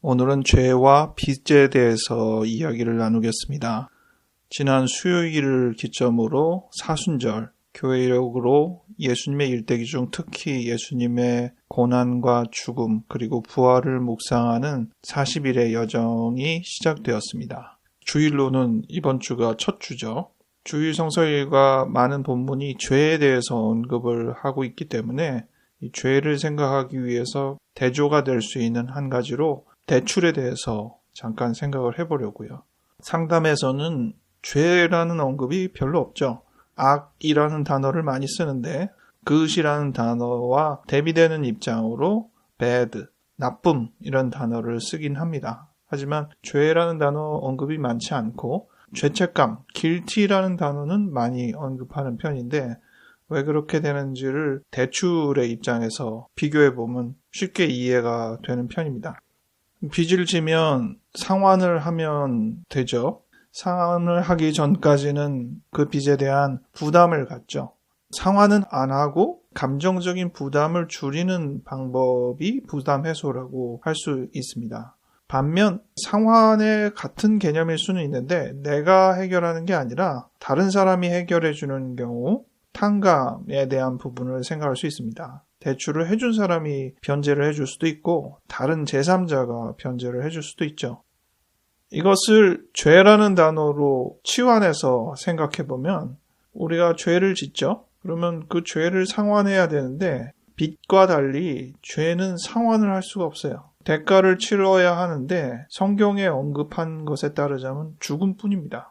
오늘은 죄와 빚에 대해서 이야기를 나누겠습니다. 지난 수요일을 기점으로 사순절, 교회력으로 예수님의 일대기 중 특히 예수님의 고난과 죽음 그리고 부활을 묵상하는 40일의 여정이 시작되었습니다. 주일로는 이번 주가 첫 주죠. 주일 성서일과 많은 본문이 죄에 대해서 언급을 하고 있기 때문에 이 죄를 생각하기 위해서 대조가 될 수 있는 한 가지로 대출에 대해서 잠깐 생각을 해보려고요. 상담에서는 죄라는 언급이 별로 없죠. 악이라는 단어를 많이 쓰는데 그릇이라는 단어와 대비되는 입장으로 bad, 나쁨 이런 단어를 쓰긴 합니다. 하지만 죄라는 단어 언급이 많지 않고 죄책감, guilty라는 단어는 많이 언급하는 편인데 왜 그렇게 되는지를 대출의 입장에서 비교해보면 쉽게 이해가 되는 편입니다. 빚을 지면 상환을 하면 되죠. 상환을 하기 전까지는 그 빚에 대한 부담을 갖죠. 상환은 안 하고 감정적인 부담을 줄이는 방법이 부담 해소라고 할 수 있습니다. 반면 상환의 같은 개념일 수는 있는데 내가 해결하는 게 아니라 다른 사람이 해결해 주는 경우 탕감에 대한 부분을 생각할 수 있습니다. 대출을 해준 사람이 변제를 해줄 수도 있고 다른 제3자가 변제를 해줄 수도 있죠. 이것을 죄라는 단어로 치환해서 생각해보면 우리가 죄를 짓죠. 그러면 그 죄를 상환해야 되는데 빚과 달리 죄는 상환을 할 수가 없어요. 대가를 치러야 하는데 성경에 언급한 것에 따르자면 죽음뿐입니다.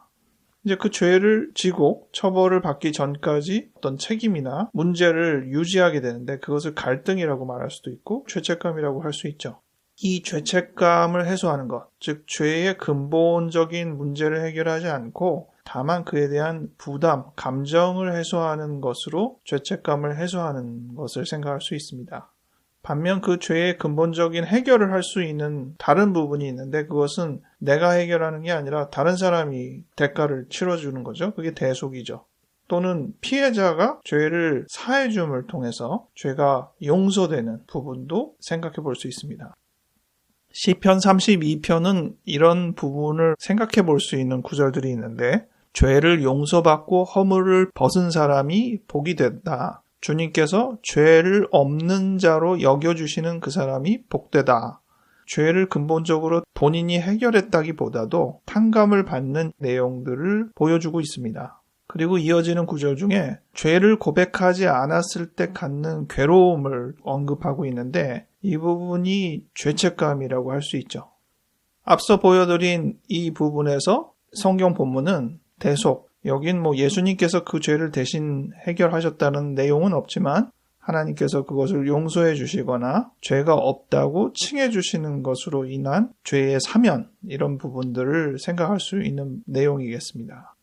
이제 그 죄를 지고 처벌을 받기 전까지 어떤 책임이나 문제를 유지하게 되는데 그것을 갈등이라고 말할 수도 있고 죄책감이라고 할 수 있죠. 이 죄책감을 해소하는 것, 즉 죄의 근본적인 문제를 해결하지 않고 다만 그에 대한 부담, 감정을 해소하는 것으로 죄책감을 해소하는 것을 생각할 수 있습니다. 반면 그 죄의 근본적인 해결을 할 수 있는 다른 부분이 있는데 그것은 내가 해결하는 게 아니라 다른 사람이 대가를 치러주는 거죠. 그게 대속이죠. 또는 피해자가 죄를 사해줌을 통해서 죄가 용서되는 부분도 생각해 볼 수 있습니다. 시편 32편은 이런 부분을 생각해 볼 수 있는 구절들이 있는데 죄를 용서받고 허물을 벗은 사람이 복이 된다. 주님께서 죄를 없는 자로 여겨주시는 그 사람이 복되다. 죄를 근본적으로 본인이 해결했다기보다도 탕감을 받는 내용들을 보여주고 있습니다. 그리고 이어지는 구절 중에 죄를 고백하지 않았을 때 갖는 괴로움을 언급하고 있는데 이 부분이 죄책감이라고 할 수 있죠. 앞서 보여드린 이 부분에서 성경 본문은 대속, 여긴 예수님께서 그 죄를 대신 해결하셨다는 내용은 없지만 하나님께서 그것을 용서해 주시거나 죄가 없다고 칭해 주시는 것으로 인한 죄의 사면 이런 부분들을 생각할 수 있는 내용이겠습니다.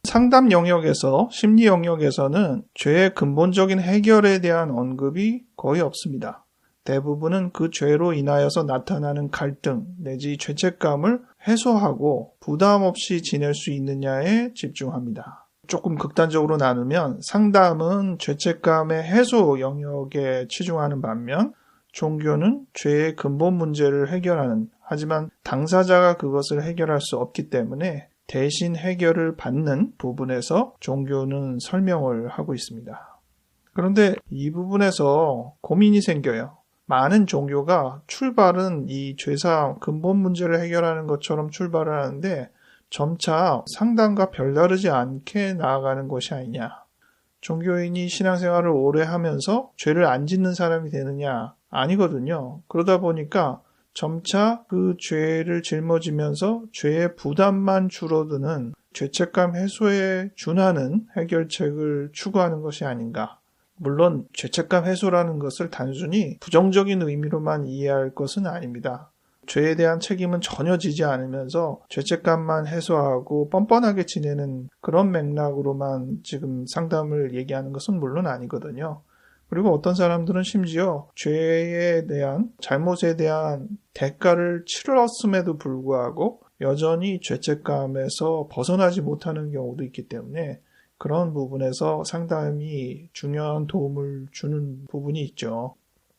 상담 영역에서 심리 영역에서는 죄의 근본적인 해결에 대한 언급이 거의 없습니다. 대부분은 그 죄로 인하여서 나타나는 갈등 내지 죄책감을 해소하고 부담 없이 지낼 수 있느냐에 집중합니다. 조금 극단적으로 나누면 상담은 죄책감의 해소 영역에 치중하는 반면 종교는 죄의 근본 문제를 해결하는 하지만 당사자가 그것을 해결할 수 없기 때문에 대신 해결을 받는 부분에서 종교는 설명을 하고 있습니다. 그런데 이 부분에서 고민이 생겨요. 많은 종교가 출발은 이 죄사함, 근본 문제를 해결하는 것처럼 출발을 하는데 점차 상담과 별다르지 않게 나아가는 것이 아니냐. 종교인이 신앙생활을 오래 하면서 죄를 안 짓는 사람이 되느냐? 아니거든요. 그러다 보니까 점차 그 죄를 짊어지면서 죄의 부담만 줄어드는 죄책감 해소에 준하는 해결책을 추구하는 것이 아닌가. 물론 죄책감 해소라는 것을 단순히 부정적인 의미로만 이해할 것은 아닙니다. 죄에 대한 책임은 전혀 지지 않으면서 죄책감만 해소하고 뻔뻔하게 지내는 그런 맥락으로만 지금 상담을 얘기하는 것은 물론 아니거든요. 그리고 어떤 사람들은 심지어 죄에 대한 잘못에 대한 대가를 치렀음에도 불구하고 여전히 죄책감에서 벗어나지 못하는 경우도 있기 때문에 그런 부분에서 상담이 중요한 도움을 주는 부분이 있죠.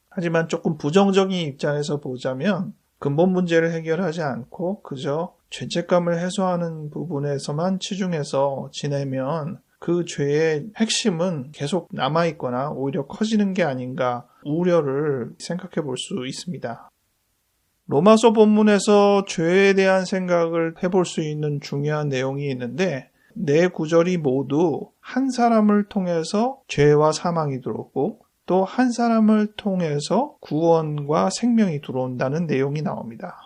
하지만 조금 부정적인 입장에서 보자면 근본 문제를 해결하지 않고 그저 죄책감을 해소하는 부분에서만 치중해서 지내면 그 죄의 핵심은 계속 남아있거나 오히려 커지는 게 아닌가 우려를 생각해 볼 수 있습니다. 로마서 본문에서 죄에 대한 생각을 해볼 수 있는 중요한 내용이 있는데 네 구절이 모두 한 사람을 통해서 죄와 사망이 들어오고 또 한 사람을 통해서 구원과 생명이 들어온다는 내용이 나옵니다.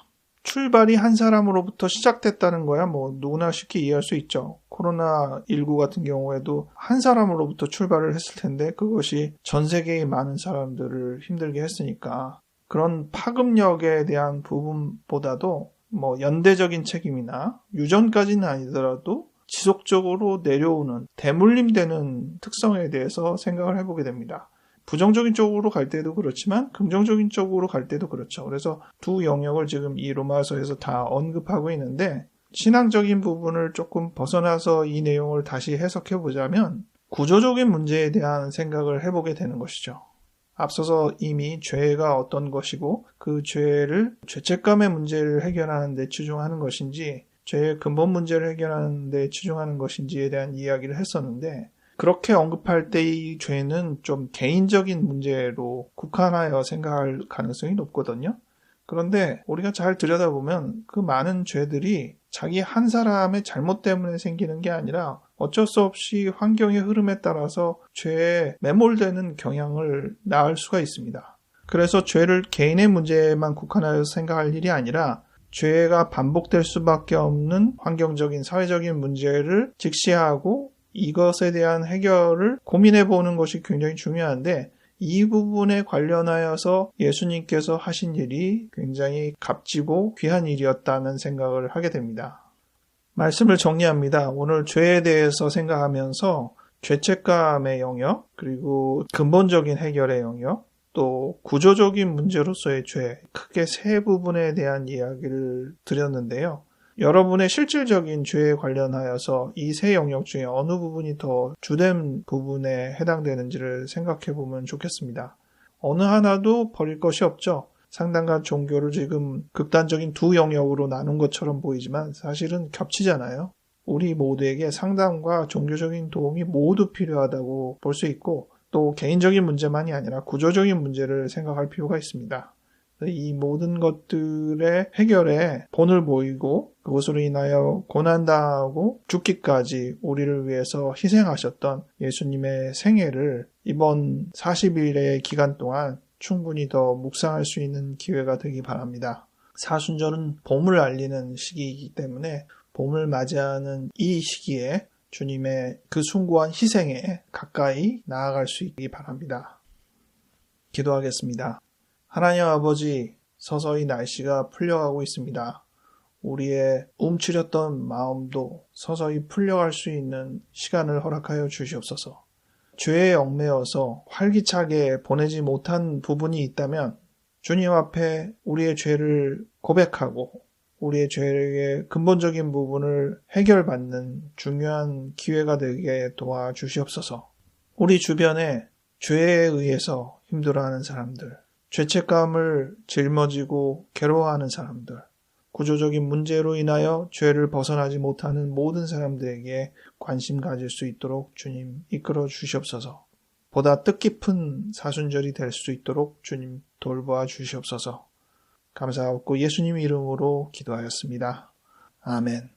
출발이 한 사람으로부터 시작됐다는 거야 누구나 쉽게 이해할 수 있죠. 코로나19 같은 경우에도 한 사람으로부터 출발을 했을 텐데 그것이 전 세계의 많은 사람들을 힘들게 했으니까 그런 파급력에 대한 부분보다도 연대적인 책임이나 유전까지는 아니더라도 지속적으로 내려오는 대물림되는 특성에 대해서 생각을 해보게 됩니다. 부정적인 쪽으로 갈 때도 그렇지만 긍정적인 쪽으로 갈 때도 그렇죠. 그래서 두 영역을 지금 이 로마서에서 다 언급하고 있는데 신앙적인 부분을 조금 벗어나서 이 내용을 다시 해석해 보자면 구조적인 문제에 대한 생각을 해보게 되는 것이죠. 앞서서 이미 죄가 어떤 것이고 그 죄책감의 문제를 해결하는 데 치중하는 것인지 죄의 근본 문제를 해결하는 데 치중하는 것인지에 대한 이야기를 했었는데 그렇게 언급할 때 이 죄는 좀 개인적인 문제로 국한하여 생각할 가능성이 높거든요. 그런데 우리가 잘 들여다보면 그 많은 죄들이 자기 한 사람의 잘못 때문에 생기는 게 아니라 어쩔 수 없이 환경의 흐름에 따라서 죄에 매몰되는 경향을 낳을 수가 있습니다. 그래서 죄를 개인의 문제에만 국한하여 생각할 일이 아니라 죄가 반복될 수밖에 없는 환경적인 사회적인 문제를 직시하고 이것에 대한 해결을 고민해 보는 것이 굉장히 중요한데 이 부분에 관련하여서 예수님께서 하신 일이 굉장히 값지고 귀한 일이었다는 생각을 하게 됩니다. 말씀을 정리합니다. 오늘 죄에 대해서 생각하면서 죄책감의 영역, 그리고 근본적인 해결의 영역, 또 구조적인 문제로서의 죄, 크게 세 부분에 대한 이야기를 드렸는데요. 여러분의 실질적인 죄에 관련하여서 이 세 영역 중에 어느 부분이 더 주된 부분에 해당되는지를 생각해 보면 좋겠습니다. 어느 하나도 버릴 것이 없죠. 상담과 종교를 지금 극단적인 두 영역으로 나눈 것처럼 보이지만 사실은 겹치잖아요. 우리 모두에게 상담과 종교적인 도움이 모두 필요하다고 볼 수 있고 또 개인적인 문제만이 아니라 구조적인 문제를 생각할 필요가 있습니다. 이 모든 것들의 해결에 본을 보이고 그것으로 인하여 고난당하고 죽기까지 우리를 위해서 희생하셨던 예수님의 생애를 이번 40일의 기간 동안 충분히 더 묵상할 수 있는 기회가 되기 바랍니다. 사순절은 봄을 알리는 시기이기 때문에 봄을 맞이하는 이 시기에 주님의 그 숭고한 희생에 가까이 나아갈 수 있기 바랍니다. 기도하겠습니다. 하나님 아버지, 서서히 날씨가 풀려가고 있습니다. 우리의 움츠렸던 마음도 서서히 풀려갈 수 있는 시간을 허락하여 주시옵소서. 죄에 얽매여서 활기차게 보내지 못한 부분이 있다면 주님 앞에 우리의 죄를 고백하고 우리의 죄의 근본적인 부분을 해결받는 중요한 기회가 되게 도와주시옵소서. 우리 주변에 죄에 의해서 힘들어하는 사람들, 죄책감을 짊어지고 괴로워하는 사람들, 구조적인 문제로 인하여 죄를 벗어나지 못하는 모든 사람들에게 관심 가질 수 있도록 주님 이끌어 주시옵소서. 보다 뜻깊은 사순절이 될 수 있도록 주님 돌보아 주시옵소서. 감사하고 예수님 이름으로 기도하였습니다. 아멘.